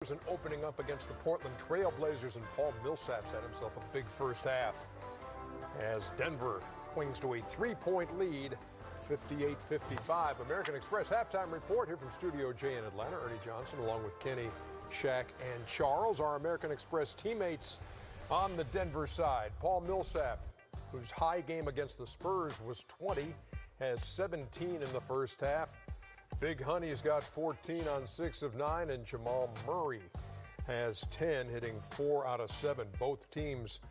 And opening up against the Portland Trail Blazers, and Paul Millsap's had himself a big first half as Denver clings to a 3-point lead, 58-55. American Express halftime report here from Studio J in Atlanta. Ernie Johnson along with Kenny, Shaq, and Charles, our American Express teammates on the Denver side. Paul Millsap, whose high game against the Spurs was 20, has 17 in the first half. Big Honey's got 14 on 6 of 9, and Jamal Murray has 10, hitting 4 out of 7. Both teams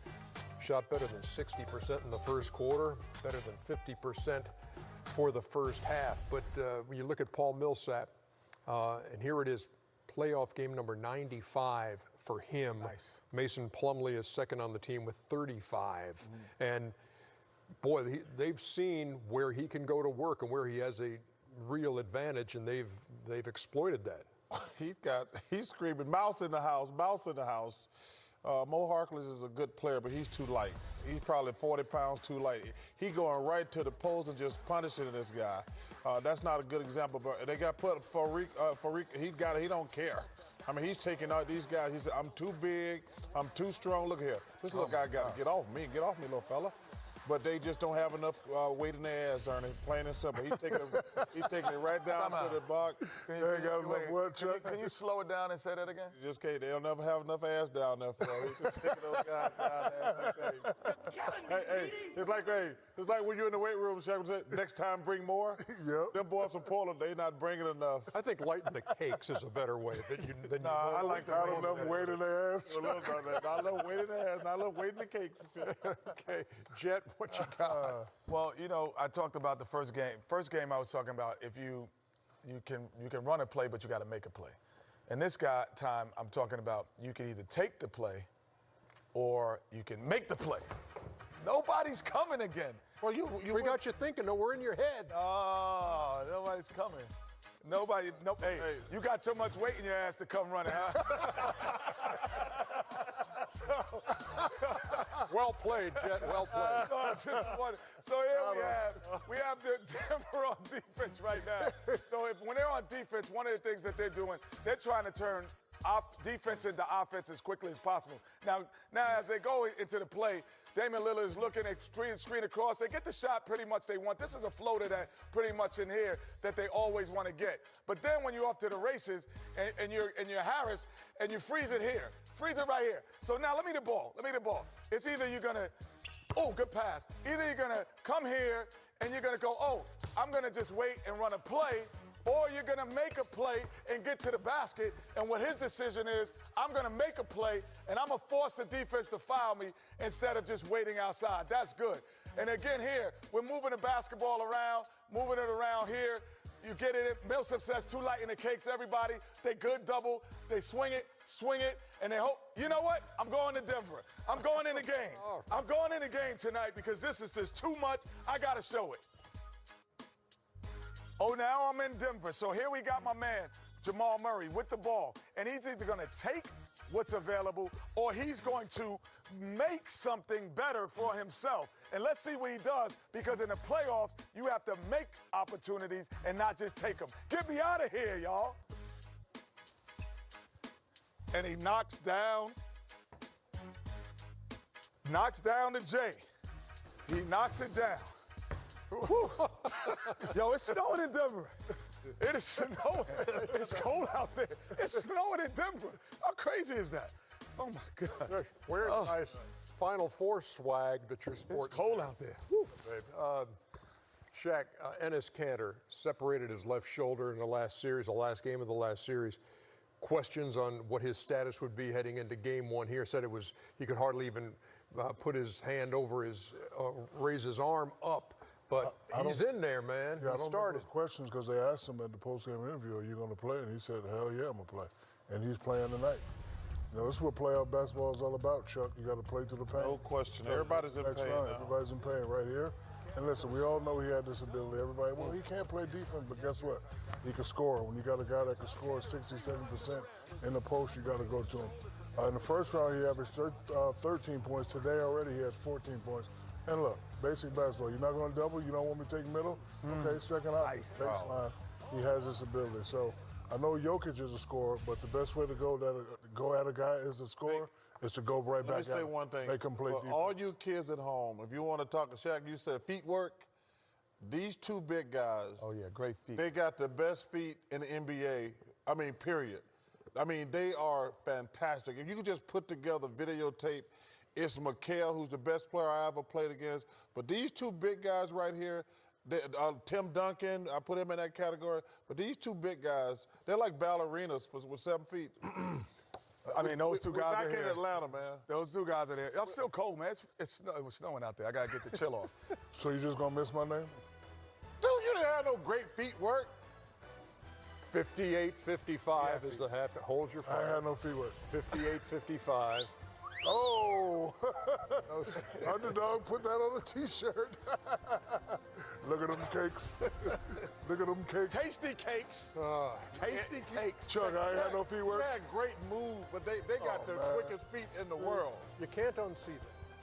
shot better than 60% in the first quarter, better than 50% for the first half. But when you look at Paul Millsap, and here it is, playoff game number 95 for him. Nice. Mason Plumlee is second on the team with 35. And boy, they've seen where he can go to work and where he has a real advantage, and they've exploited that. He's screaming, mouse in the house, mouse in the house. Mo Harkless is a good player, but he's too light. He's probably 40 pounds too light. He going right to the post and just punishing this guy. That's not a good example, but they got put Farik, he don't care. I mean, he's taking out these guys. He said, I'm too big, I'm too strong. Look here, this little guy got to get off me, little fella. But they just don't have enough weight in their ass, Ernie. Plain and simple. He's taking it right down to the box. Can you slow it down and say that again? You just can't. They'll never have enough ass down there for it. He's just taking those guys down there. It's like when you're in the weight room, Shaq would say, next time bring more. Yep. Them boys from Portland, they not bringing enough. I think lighting the cakes is a better way than I like the Not enough weight in their ass. Not enough weight in the ass, not enough weight in the cakes. Okay, Jet, what you got? Well, you know, I talked about the first game. First game I was talking about if you can run a play, but you got to make a play. And this time I'm talking about you can either take the play or you can make the play. Nobody's coming again. Well, we got you thinking. No, we're in your head. Oh, nobody's coming. Nobody. Hey, you got too much weight in your ass to come running. Well played, Jet. Well played. So here we have the Denver on defense right now. So when they're on defense, one of the things that they're doing, they're trying to turn defense into offense as quickly as possible. Now as they go into the play, Damian Lillard is looking at screen across. They get the shot pretty much they want. This is a floater that pretty much in here that they always want to get. But then when you're off to the races and you're Harris and you freeze it here, freeze it right here. So now let me the ball. It's either you're gonna, good pass. Either you're gonna come here and you're gonna go, I'm gonna just wait and run a play, or you're going to make a play and get to the basket. And what his decision is, I'm going to make a play, and I'm going to force the defense to foul me instead of just waiting outside. That's good. And again here, we're moving the basketball around, moving it around here. You get it. Millsap says too light in the cakes, everybody. They good double. They swing it, and they hope. You know what? I'm going to Denver. I'm going in the game. I'm going in the game tonight because this is just too much. I got to show it. Now I'm in Denver. So here we got my man, Jamal Murray, with the ball. And he's either going to take what's available or he's going to make something better for himself. And let's see what he does, because in the playoffs, you have to make opportunities and not just take them. Get me out of here, y'all. And he knocks down the J. He knocks it down. Yo, it's snowing in Denver. It is snowing. It's cold out there. It's snowing in Denver. How crazy is that? Oh, my God. Wearing nice Final Four swag that you're sporting. It's cold out there. Shaq, Enes Kanter separated his left shoulder in the last game of the last series. Questions on what his status would be heading into game one here. Said he could hardly even put his hand over raise his arm up. But he's in there, man. Yeah, he started. Questions because they asked him at the post-game interview, are you going to play? And he said, hell yeah, I'm going to play. And he's playing tonight. You know, this is what playoff basketball is all about, Chuck. You got to play to the paint. No question. Everybody's in pain now. Everybody's in pain right here. And listen, we all know he had this ability. Everybody, well, he can't play defense, but guess what? He can score. When you got a guy that can score 67% in the post, you got to go to him. In the first round, he averaged 13 points. Today already, he had 14 points. And look, basic basketball. You're not going to double. You don't want me to take middle. Okay, second out, baseline. He has this ability. So I know Jokic is a scorer, but the best way to go at a guy as a scorer is to go right back at him. Let me say one thing. Make him play defense. All you kids at home, if you want to talk to Shaq, you said feet work. These two big guys. Oh, yeah, great feet. They got the best feet in the NBA. I mean, period. I mean, they are fantastic. If you could just put together videotape, it's Mikal, who's the best player I ever played against. But these two big guys right here, Tim Duncan, I put him in that category. But these two big guys, they're like ballerinas with 7 feet. I mean, those two guys back are here. in Atlanta, man. Those two guys are there. I'm still cold, man. It was snowing out there. I got to get the chill off. So you just going to miss my name? Dude, you didn't have no great feet work. 58-55 is the half. Hold your fire. I ain't had no feet work. 58-55. Oh, underdog, put that on a T-shirt. Look at them cakes. Look at them cakes. Tasty cakes. Tasty cakes. Chuck, I ain't had no feet work. They had great moves, but they got the quickest feet in the world. You can't unsee them.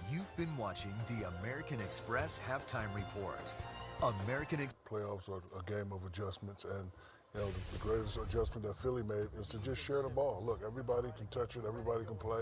You've been watching the American Express Halftime Report. Playoffs are a game of adjustments, and you know the greatest adjustment that Philly made is to just share the ball. Look, everybody can touch it, everybody can play.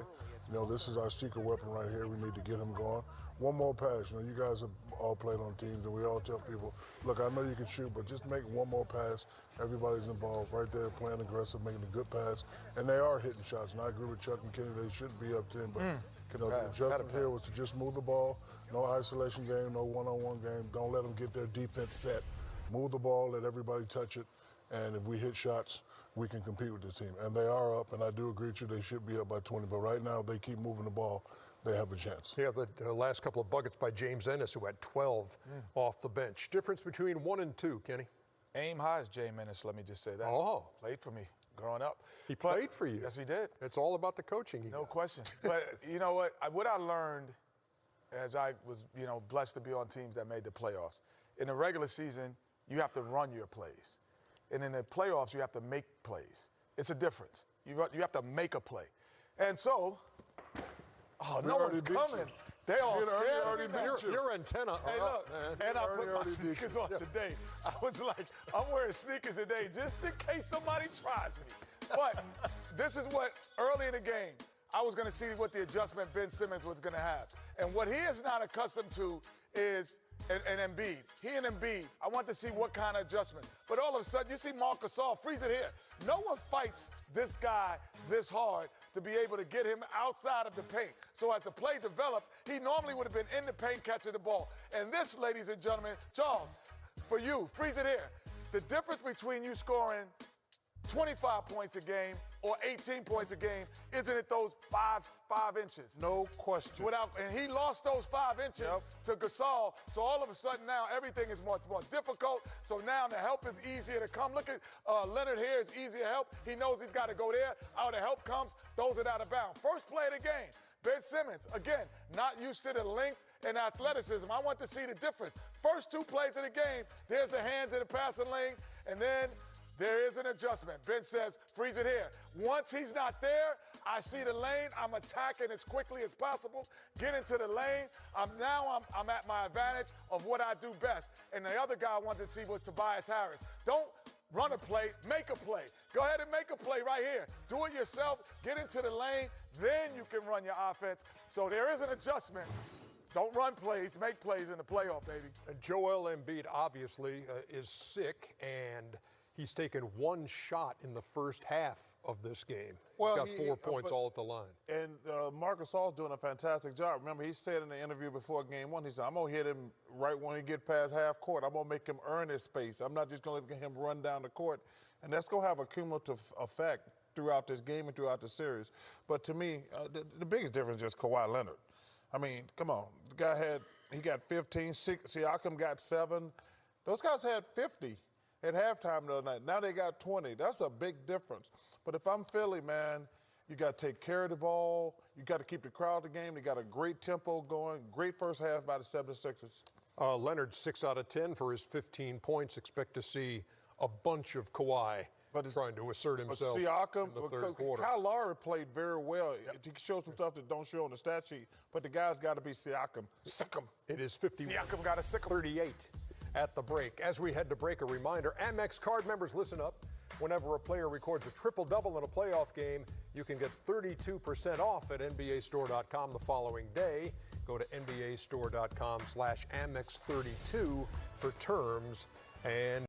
You know, this is our secret weapon right here. We need to get him going. One more pass. You know, you guys have all played on teams, and we all tell people, look, I know you can shoot, but just make one more pass. Everybody's involved right there, playing aggressive, making a good pass, and they are hitting shots. And I agree with Chuck and Kenny, they shouldn't be up 10, but you know, the adjustment here was to just move the ball. No isolation game, no one-on-one game. Don't let them get their defense set. Move the ball, let everybody touch it, and if we hit shots, we can compete with this team. And they are up, and I do agree with you, they should be up by 20. But right now, they keep moving the ball, they have a chance. Yeah, the last couple of buckets by James Ennis, who had 12 off the bench. Difference between 1 and 2, Kenny? Aim high is Jay Menace, let me just say that. Oh. Played for me growing up. He played for you? Yes, he did. It's all about the coaching. No question. But you know what I learned as I was, you know, blessed to be on teams that made the playoffs. In the regular season, you have to run your plays. And in the playoffs, you have to make plays. It's a difference. You have to make a play. And so, no one's coming. They all scared of me. Your antenna Hey, are look, up, man. and I put my sneakers on today. I was like, I'm wearing sneakers today just in case somebody tries me. But this is what, early in the game, I was going to see what the adjustment Ben Simmons was going to have. And what he is not accustomed to is an Embiid. He and Embiid, I want to see what kind of adjustment. But all of a sudden, you see Marc Gasol freeze it here. No one fights this guy this hard to be able to get him outside of the paint. So as the play developed, he normally would have been in the paint catching the ball. And this, ladies and gentlemen, Charles, for you, freeze it here. The difference between you scoring 25 points a game or 18 points a game, isn't it those five inches? No question. And he lost those 5 inches to Gasol, so all of a sudden now everything is much more difficult. So now the help is easier to come. Look at Leonard here, is easier help. He knows he's got to go there. Out the help comes, throws it out of bounds. First play of the game, Ben Simmons, again, not used to the length and athleticism. I want to see the difference. First 2 plays of the game, there's the hands in the passing lane, and then there is an adjustment. Ben says, freeze it here. Once he's not there, I see the lane. I'm attacking as quickly as possible. Get into the lane. I'm at my advantage of what I do best. And the other guy I wanted to see was Tobias Harris. Don't run a play, make a play. Go ahead and make a play right here. Do it yourself. Get into the lane. Then you can run your offense. So there is an adjustment. Don't run plays, make plays in the playoff, baby. And Joel Embiid obviously is sick, and he's taken 1 shot in the first half of this game. Well, he's got 4 points all at the line. And Marc Gasol's doing a fantastic job. Remember, he said in the interview before game 1, he said, I'm going to hit him right when he get past half court. I'm going to make him earn his space. I'm not just going to let him run down the court. And that's going to have a cumulative effect throughout this game and throughout the series. But to me, the biggest difference is just Kawhi Leonard. I mean, come on. The guy got 15, Siakam got 7. Those guys had 50 at halftime the other night. Now they got 20. That's a big difference. But if I'm Philly, man, you got to take care of the ball. You got to keep the crowd in the game. They got a great tempo going. Great first half by the 76ers. Leonard, 6 out of 10 for his 15 points. Expect to see a bunch of Kawhi trying to assert himself Siakam, in the third quarter. Kyle Lowry played very well. He showed some stuff that don't show on the stat sheet, but the guy's got to be Siakam. Siakam. It is 51. Siakam got a sick 38 at the break. As we head to break, a reminder, Amex card members, listen up. Whenever a player records a triple-double in a playoff game, you can get 32% off at NBAstore.com the following day. Go to NBAstore.com/Amex32 for terms and